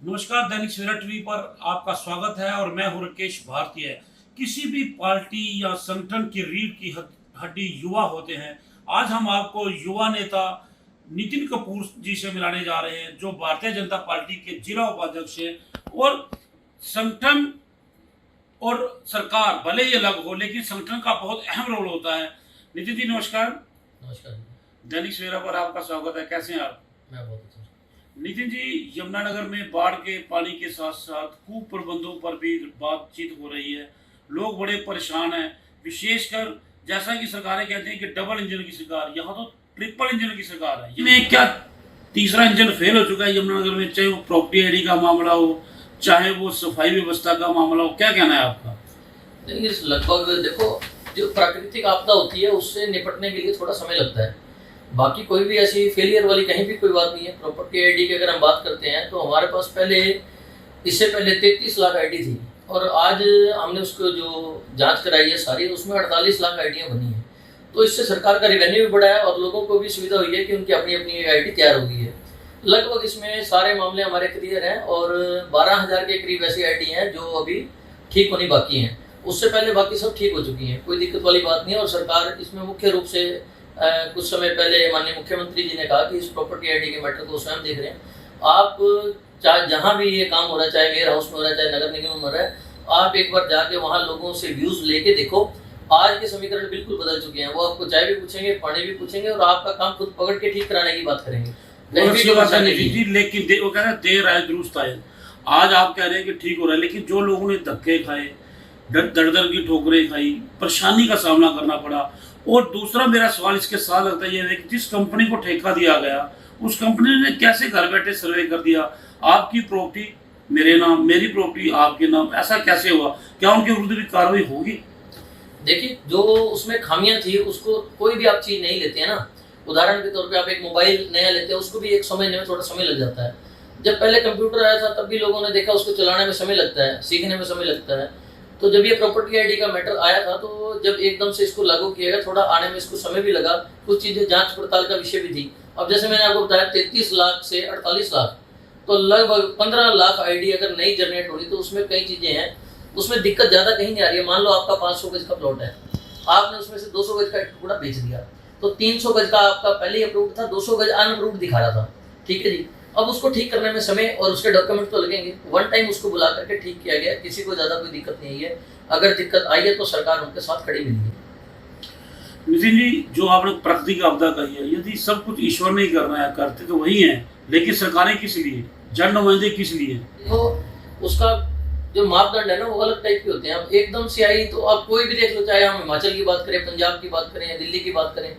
नमस्कार, दैनिक सवेरा टीवी पर आपका स्वागत है और मैं हूं राकेश भारतीय। किसी भी पार्टी या संगठन की रीढ़ की हड्डी युवा होते हैं। आज हम आपको युवा नेता नितिन कपूर जी से मिलाने जा रहे हैं, जो भारतीय जनता पार्टी के जिला उपाध्यक्ष हैं। और संगठन और सरकार भले ही अलग हो, लेकिन संगठन का बहुत अहम रोल होता है। नितिन जी नमस्कार। नमस्कार। दैनिक सवेरा पर आपका स्वागत है। कैसे हैं आप? मैं बहुत अच्छा। नितिन जी, यमुनानगर में बाढ़ के पानी के साथ साथ कुप्रबंधों पर भी बातचीत हो रही है। लोग बड़े परेशान हैं, विशेषकर जैसा कि सरकारें कहती हैं कि डबल इंजन की सरकार, यहाँ तो ट्रिपल इंजन की सरकार है। इन्हें क्या तीसरा इंजन फेल हो चुका है यमुनानगर में, चाहे वो प्रॉपर्टी आईडी का मामला हो, चाहे वो सफाई व्यवस्था का मामला हो। क्या कहना है आपका? नहीं, लगभग देखो, जो प्राकृतिक आपदा होती है उससे निपटने के लिए थोड़ा समय लगता है। बाकी कोई भी ऐसी फेलियर वाली कहीं भी कोई बात नहीं है। प्रॉपर्टी आईडी की अगर हम बात करते हैं तो हमारे पास इससे पहले 33 लाख आईडी थी और आज हमने उसको जो जांच कराई है सारी, उसमें 48 लाख आईडियाँ बनी हैं। तो इससे सरकार का रेवेन्यू भी बढ़ा है और लोगों को भी सुविधा हुई है कि उनकी अपनी अपनी आईडी तैयार हो गई है। लगभग इसमें सारे मामले हमारे क्लियर हैं और 12,000 के करीब ऐसी आईडी हैं जो अभी ठीक होनी बाकी हैं। उससे पहले बाकी सब ठीक हो चुकी हैं, कोई दिक्कत वाली बात नहीं है। और सरकार इसमें मुख्य रूप से कुछ समय पहले माननीय मुख्यमंत्री जी ने कहा कि इस प्रॉपर्टी आईडी के मैटर को स्वयं देख रहे हैं। आप चाहे जहाँ भी ये काम हो रहा है, चाहे वेयर हाउस में हो रहा है, चाहे नगर निगम में हो रहा है, आप एक बार जाके वहाँ लोगों से व्यूज लेके देखो। आज के समीकरण बिल्कुल बदल चुके हैं। वो आपको चाय भी पूछेंगे, पानी भी पूछेंगे और आपका काम खुद पकड़ के ठीक कराने की बात करेंगे। लेकिन वो कह रहे हैं देर आए दुरुस्त आए। आज आप कह रहे हैं कि ठीक हो रहा है, लेकिन जो लोगों ने धक्के खाए, दर की ठोकरें खाई, परेशानी का सामना करना पड़ा। और दूसरा मेरा सवाल इसके साथ लगता है कि जिस कंपनी को ठेका दिया गया, उस कंपनी ने कैसे घर बैठे सर्वे कर दिया, आपकी प्रॉपर्टी मेरे नाम, मेरी प्रॉपर्टी आपके नाम, ऐसा कैसे हुआ? क्या उनके विरुद्ध भी कार्रवाई होगी? देखिए, जो उसमें खामियां थी उसको कोई भी आप चीज नहीं लेते हैं ना। उदाहरण के तौर पे आप एक मोबाइल नया लेते हैं, उसको भी एक समझने में थोड़ा समय लग जाता है। जब पहले कंप्यूटर आया था तब भी लोगों ने देखा उसको चलाने में समय लगता है, सीखने में समय लगता है। तो जब ये प्रॉपर्टी आईडी का मैटर आया था तो जब एकदम से इसको लागू किया गया, थोड़ा आने में इसको समय भी लगा। कुछ चीजें जांच पड़ताल का विषय भी थी। अब जैसे मैंने आपको बताया 33 लाख से 48 लाख, तो लगभग 15 लाख आईडी अगर नई जनरेट होगी तो उसमें कई चीजें हैं। उसमें दिक्कत ज्यादा कहीं नहीं आ रही है। मान लो आपका 500 गज का प्लॉट है, आपने उसमें से 200 गज का एक टुकड़ा बेच दिया, तो 300 गज का आपका पहले ही अप्रूव्ड था, 200 गज अनअप्रूव्ड दिखा रहा था। ठीक है जी। अब उसको ठीक करने में समय और उसके डॉक्यूमेंट तो लगेंगे। वन टाइम उसको बुला करके ठीक किया गया, किसी को ज्यादा कोई दिक्कत नहीं है। अगर दिक्कत आई है तो सरकार उनके साथ खड़ी मिली है। नितिन जी, जो आपने प्राकृतिक आपदा कही है, यदि सब कुछ ईश्वर ने ही करना है, करते तो वही है, लेकिन सरकारें किस लिए, जन नुमाइंदे किस लिए? तो उसका जो मापदंड है ना, वो अलग टाइप के होते हैं। अब एकदम से आई तो आप कोई भी देख लो, चाहे हम हिमाचल की बात करें, पंजाब की बात करें या दिल्ली की बात करें,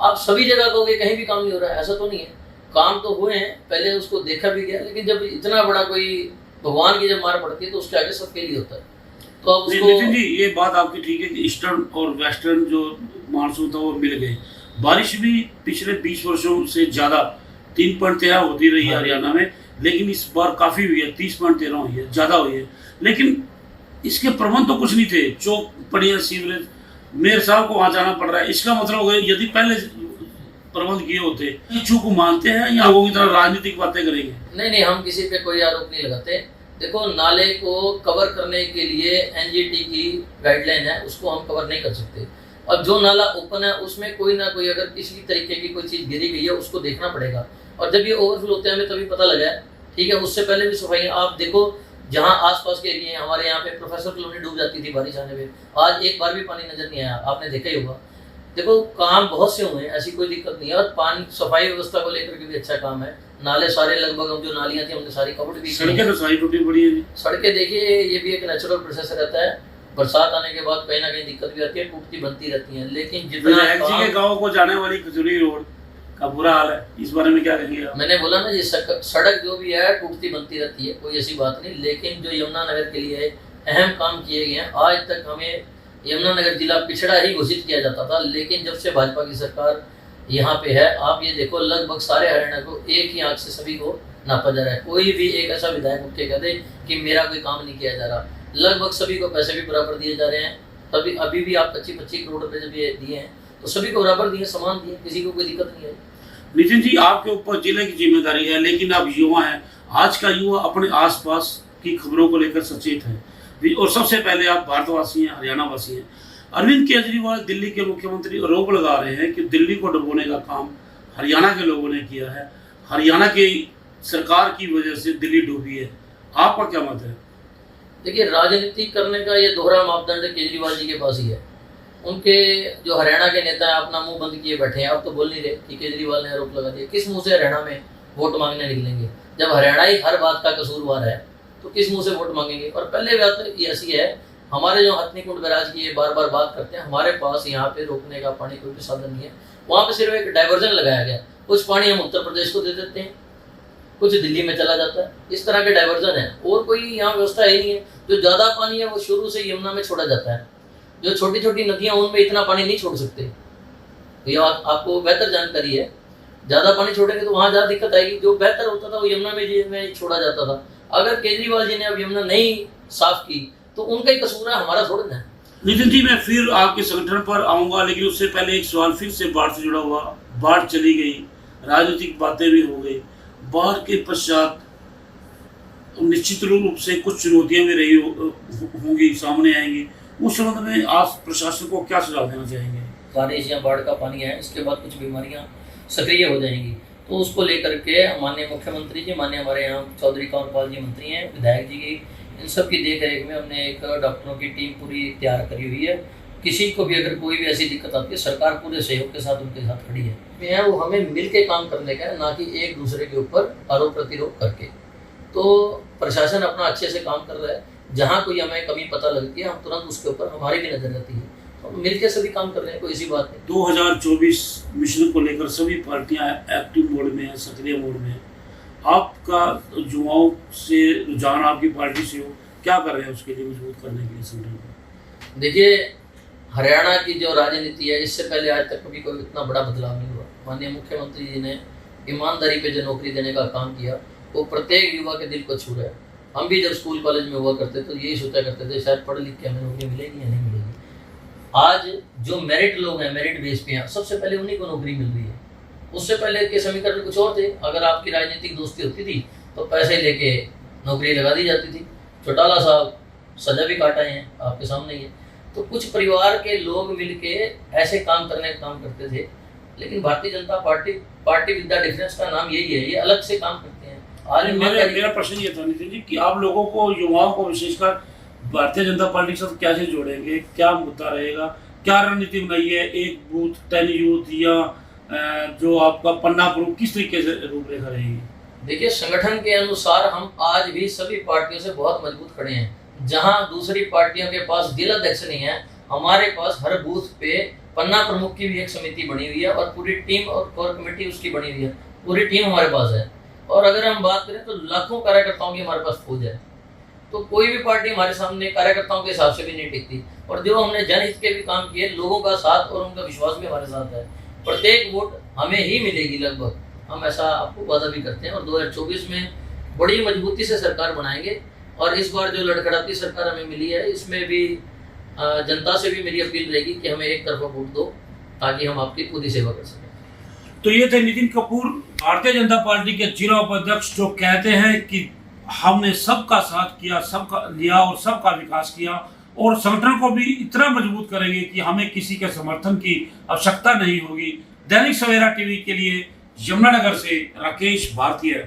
आप सभी जगह कहोगे कहीं भी काम नहीं हो रहा है। ऐसा तो नहीं है, काम तो हुए हैं, पहले उसको देखा भी गया। लेकिन जब इतना बड़ा कोई भगवान की जब मार पड़ती है तो उसके आगे सब फेल ही होता है। तो अब उसको नितिन जी, ये बात आपकी ठीक है कि ईस्टर्न और वेस्टर्न जो मानसून था वो मिल गए। बारिश भी पिछले 20 वर्षों से ज्यादा 3.13 होती रही है हरियाणा में, लेकिन इस बार काफी हुई है, 30.13 हुई है, ज्यादा हुई है। लेकिन इसके प्रबंध तो कुछ नहीं थे। चौक पड़िया, सीवरेज, मेयर साहब को वहां जाना पड़ रहा है। इसका मतलब हो गया यदि पहले प्रबंध किए होते। चूक मानते हैं या लोगों की तरह राजनीतिक बातें करेंगे? नहीं, हम किसी पे कोई आरोप नहीं लगाते। देखो, नाले को कवर करने के लिए एनजीटी की गाइडलाइन है, उसको हम कवर नहीं कर सकते। और जो नाला ओपन है उसमें कोई ना कोई अगर किसी तरीके की कोई चीज गिरी गई है उसको देखना पड़ेगा। और जब ये ओवरफ्लो होते हैं हमें तभी पता लगा है। ठीक है, उससे पहले भी सफाई आप देखो, जहाँ आसपास के एरिया हमारे यहाँ पे प्रोफेसर कॉलोनी डूब जाती थी बारिश आने में, आज एक बार भी पानी नजर नहीं आया, आपने देखा ही होगा। देखो, काम बहुत से हुए हैं, ऐसी कोई दिक्कत नहीं है। और पानी सफाई व्यवस्था को लेकर के भी अच्छा काम है। नाले सारे लगभग, हम जो नालियां थी हमने सारी कवर भी। सड़कें तो सारी टूटी पड़ी है। सड़कें देखिए, ये भी एक नेचुरल प्रोसेस रहता है। बरसात आने के बाद कहीं ना कहीं दिक्कत भी आती है, टूटती बनती रहती है। लेकिन जितना के गाँव को जाने वाली खजूरी रोड का बुरा हाल है, इस बारे में क्या कहेंगे आप? मैंने बोला ना, ये सड़क जो भी है टूटती बनती रहती है, कोई ऐसी बात नहीं। लेकिन जो यमुनानगर के लिए अहम काम किए गए हैं, आज तक हमें यमुनानगर जिला पिछड़ा ही घोषित किया जाता था, लेकिन जब से भाजपा की सरकार यहाँ पे है, आप ये देखो, लगभग सारे हरियाणा को एक ही आंख से सभी को नापा जा रहा है। कोई भी एक ऐसा विधायक उठ के कह दे कि मेरा कोई काम नहीं किया जा रहा। लगभग सभी को पैसे भी बराबर दिए जा रहे हैं। तभी अभी भी आप 25-25 करोड़ रुपए जब ये दिए हैं तो सभी को बराबर दिए, समान दिए, किसी को कोई दिक्कत नहीं है। नितिन जी, आपके ऊपर जिले की जिम्मेदारी है, लेकिन आप युवा हैं, आज का युवा अपने आसपास की खबरों को लेकर सचेत है। और सबसे पहले आप भारतवासी हैं, हरियाणा वासी हैं। अरविंद केजरीवाल दिल्ली के मुख्यमंत्री आरोप लगा रहे हैं कि दिल्ली को डुबोने का काम हरियाणा के लोगों ने किया है, हरियाणा की सरकार की वजह से दिल्ली डूबी है। आपका क्या मत है? देखिए, राजनीति करने का ये दोहरा मापदंड केजरीवाल जी के पास ही है। उनके जो हरियाणा के नेता हैं अपना मुंह बंद किए बैठे हैं। अब तो बोल नहीं रहे कि केजरीवाल ने आरोप लगा दिया। किस मुंह से हरियाणा में वोट मांगने निकलेंगे? जब हरियाणा ही हर बात का कसूरवार है तो किस मुंह से वोट मांगेंगे? और पहले बात ये ऐसी है, हमारे जो हथनीकुंड बैराज की ये बार बार बात करते हैं, हमारे पास यहाँ पे रोकने का पानी कोई भी साधन नहीं है। वहाँ पे सिर्फ एक डाइवर्जन लगाया गया, कुछ पानी हम उत्तर प्रदेश को दे देते हैं, कुछ दिल्ली में चला जाता है, इस तरह के डाइवर्जन है। और कोई यहाँ व्यवस्था ही नहीं है। जो ज़्यादा पानी है वो शुरू से यमुना में छोड़ा जाता है। जो छोटी छोटी नदियाँ उनमें इतना पानी नहीं छोड़ सकते। तो ये आपको बेहतर जानकारी है। ज़्यादा पानी छोड़ेंगे तो वहाँ ज़्यादा दिक्कत आएगी। जो बेहतर होता था वो यमुना में छोड़ा जाता था। अगर केजरीवाल जी ने अब यमुना नहीं साफ की तो उनका ही कसूर है, हमारा थोड़ा ना। नितिन जी, मैं फिर आपके संगठन पर आऊंगा, लेकिन उससे पहले एक सवाल फिर से बाढ़ से जुड़ा हुआ। बाढ़ चली गई, राजनीतिक बातें भी हो गई। बाढ़ के पश्चात निश्चित रूप से कुछ चुनौतियां भी रही होंगी, सामने आएंगी। उस संबंध में आप प्रशासन को क्या सुझाव देना चाहेंगे? बारिश या बाढ़ का पानी है, इसके बाद कुछ बीमारियां सक्रिय हो जाएंगी, तो उसको लेकर के माननीय मुख्यमंत्री जी, माननीय हमारे यहाँ चौधरी कंवरपाल जी मंत्री हैं, विधायक जी की, इन सब की देख रेख में हमने एक डॉक्टरों की टीम पूरी तैयार करी हुई है। किसी को भी अगर कोई भी ऐसी दिक्कत आती है, सरकार पूरे सहयोग के साथ उनके साथ खड़ी है। वो हमें मिल के काम करने का है, ना कि एक दूसरे के ऊपर आरोप प्रतिरोध करके। तो प्रशासन अपना अच्छे से काम कर रहा है। जहाँ कोई हमें कमी पता लगती है, हम तुरंत उसके ऊपर हमारी भी नजर रहती है। तो मिल के सभी काम कर रहे हैं, कोई ऐसी बात नहीं। 2024 मिशन को लेकर सभी पार्टियां एक्टिव मोड में है, सक्रिय मोड में है। आपका युवाओं से रुझान आपकी पार्टी से हो, क्या कर रहे हैं उसके लिए मजबूत करने के लिए संगठन को? देखिए, हरियाणा की जो राजनीति है, इससे पहले आज तक कभी कोई इतना बड़ा बदलाव नहीं हुआ। माननीय मुख्यमंत्री जी ने ईमानदारी पे जो नौकरी देने का काम किया, वो प्रत्येक युवा के दिल को छू रहा है। हम भी जब स्कूल कॉलेज में हुआ करते तो यही सोचा करते थे शायद पढ़ लिख के हमें नौकरी मिलेगी या नहीं मिलेगी। आज जो मेरिट लोग हैं, मेरिट बेस पे हैं, सबसे पहले उन्हीं को नौकरी मिल रही है। उससे पहले के समीकरण कुछ और थे। अगर आपकी राजनीतिक दोस्ती होती थी तो पैसे लेके नौकरी लगा दी जाती थी। चौटाला साहब सजा भी काटाए हैं, आपके सामने ही है। तो कुछ परिवार के लोग मिलके ऐसे काम करने का काम करते थे। लेकिन Bharatiya Janata party with the difference का नाम यही है, ये अलग से काम करते हैं। आज मेरा प्रश्न ये था नितिन जी कि आप लोगों को, युवाओं को विशेषकर भारतीय जनता पार्टी के साथ कैसे जोड़ेंगे? क्या मुद्दा रहेगा? क्या रणनीति बनाई है? एक बूथ 10 यूथ या जो आपका पन्ना ग्रुप, किस तरीके से रूपरेखा रहेगी? देखिए, संगठन के अनुसार हम आज भी सभी पार्टियों से बहुत मजबूत खड़े हैं। जहां दूसरी पार्टियों के पास जिला अध्यक्ष नहीं है, हमारे पास हर बूथ पे पन्ना प्रमुख की भी एक समिति बनी हुई है और पूरी टीम और कोर कमेटी उसकी बनी हुई है। पूरी टीम हमारे पास है। और अगर हम बात करें तो लाखों कार्यकर्ताओं की हमारे पास फौज है। तो कोई भी पार्टी हमारे सामने कार्यकर्ताओं के हिसाब से भी नहीं टिकती। और जो हमने जनहित के भी काम किए, लोगों का साथ और उनका विश्वास भी हमारे साथ है। प्रत्येक वोट हमें ही मिलेगी लगभग, हम ऐसा आपको वादा भी करते हैं। और 2024 में बड़ी मजबूती से सरकार बनाएंगे। और इस बार जो लड़खड़ाती सरकार हमें मिली है, इसमें भी जनता से भी मेरी अपील रहेगी कि हमें एक तरफा वोट दो, ताकि हम आपकी पूरी सेवा कर सकें। तो ये थे नितिन कपूर, भारतीय जनता पार्टी के जिला उपाध्यक्ष, जो कहते हैं कि हमने सबका साथ किया, सबका लिया और सबका विकास किया, और संगठन को भी इतना मजबूत करेंगे कि हमें किसी के समर्थन की आवश्यकता नहीं होगी। दैनिक सवेरा टीवी के लिए यमुनानगर से राकेश भारतीय।